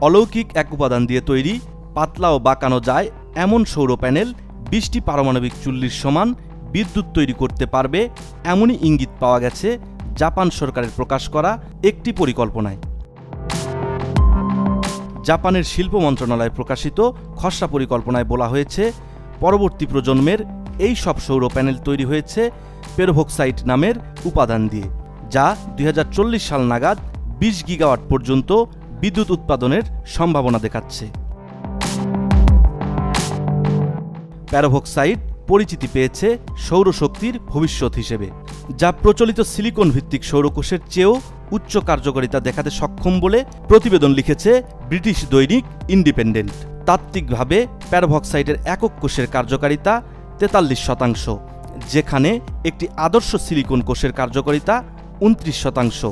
অলৌকিক এক উপাদান দিয়ে তৈরি, পাতলা ও বাঁকানো যায় এমন সৌর প্যানেল 20টি পারমাণবিক চুল্লির সমান বিদ্যুৎ তৈরি করতে পারবে, এমনই ইঙ্গিত পাওয়া গেছে জাপান সরকারের প্রকাশ করা একটি পরিকল্পনায়। জাপানের শিল্প মন্ত্রণালয় প্রকাশিত খসড়া পরিকল্পনায় বলা হয়েছে, পরবর্তী প্রজন্মের এই সব সৌর প্যানেল তৈরি হয়েছে পেরোভক্সাইট নামের উপাদান দিয়ে, যা 2040 সাল নাগাদ 20 গিগাওয়াট পর্যন্ত বিদ্যুৎ উৎপাদনের সম্ভাবনা দেখাচ্ছে। পেরোভক্সাইট পরিচিতি পেয়েছে সৌরশক্তির ভবিষ্যৎ হিসেবে, যা প্রচলিত সিলিকন ভিত্তিক সৌরকোষের চেয়েও উচ্চ কার্যকারিতা দেখাতে সক্ষম বলে প্রতিবেদন লিখেছে ব্রিটিশ দৈনিক ইন্ডিপেন্ডেন্ট। তাত্ত্বিকভাবে পেরোভক্সাইটের একক কোষের কার্যকারিতা 43%, যেখানে একটি আদর্শ সিলিকন কোষের কার্যকারিতা 29%।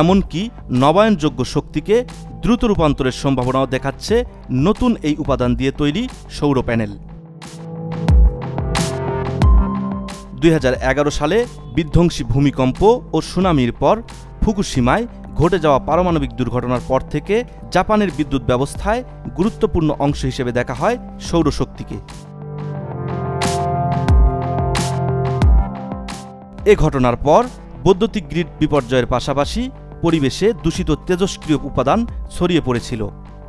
এমনকি নবায়নযোগ্য শক্তিকে দ্রুত রূপান্তরের সম্ভাবনাও দেখাচ্ছে নতুন এই উপাদান দিয়ে তৈরি সৌর প্যানেল। 2011 সালে বিধ্বংসী ভূমিকম্প ও সুনামির পর ফুকুশিমায় ঘটে যাওয়া পারমাণবিক দুর্ঘটনার পর থেকে জাপানের বিদ্যুৎ ব্যবস্থায় গুরুত্বপূর্ণ অংশ হিসেবে দেখা হয় সৌরশক্তিকে। এ ঘটনার পর বৈদ্যুতিক গ্রিড বিপর্যয়ের পাশাপাশি পরিবেশে দূষিত তেজস্ক্রিয় উপাদান ছড়িয়ে পড়েছিল।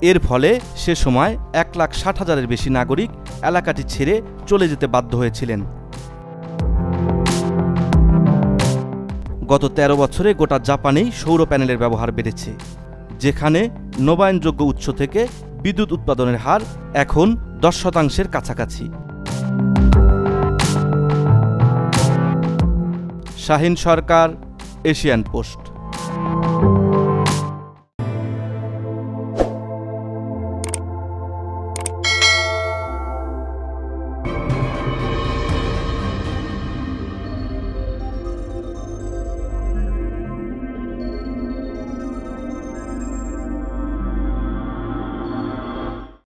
এর ফলে সে সময় 1,60,000-এর বেশি নাগরিক এলাকাটি ছেড়ে চলে যেতে বাধ্য হয়েছিলেন। গত 13 বছরে গোটা জাপানেই সৌর প্যানেলের ব্যবহার বেড়েছে, যেখানে নবায়নযোগ্য উৎস থেকে বিদ্যুৎ উৎপাদনের হার এখন 10%-এর কাছাকাছি। শাহিন সরকার, এশিয়ান পোস্ট।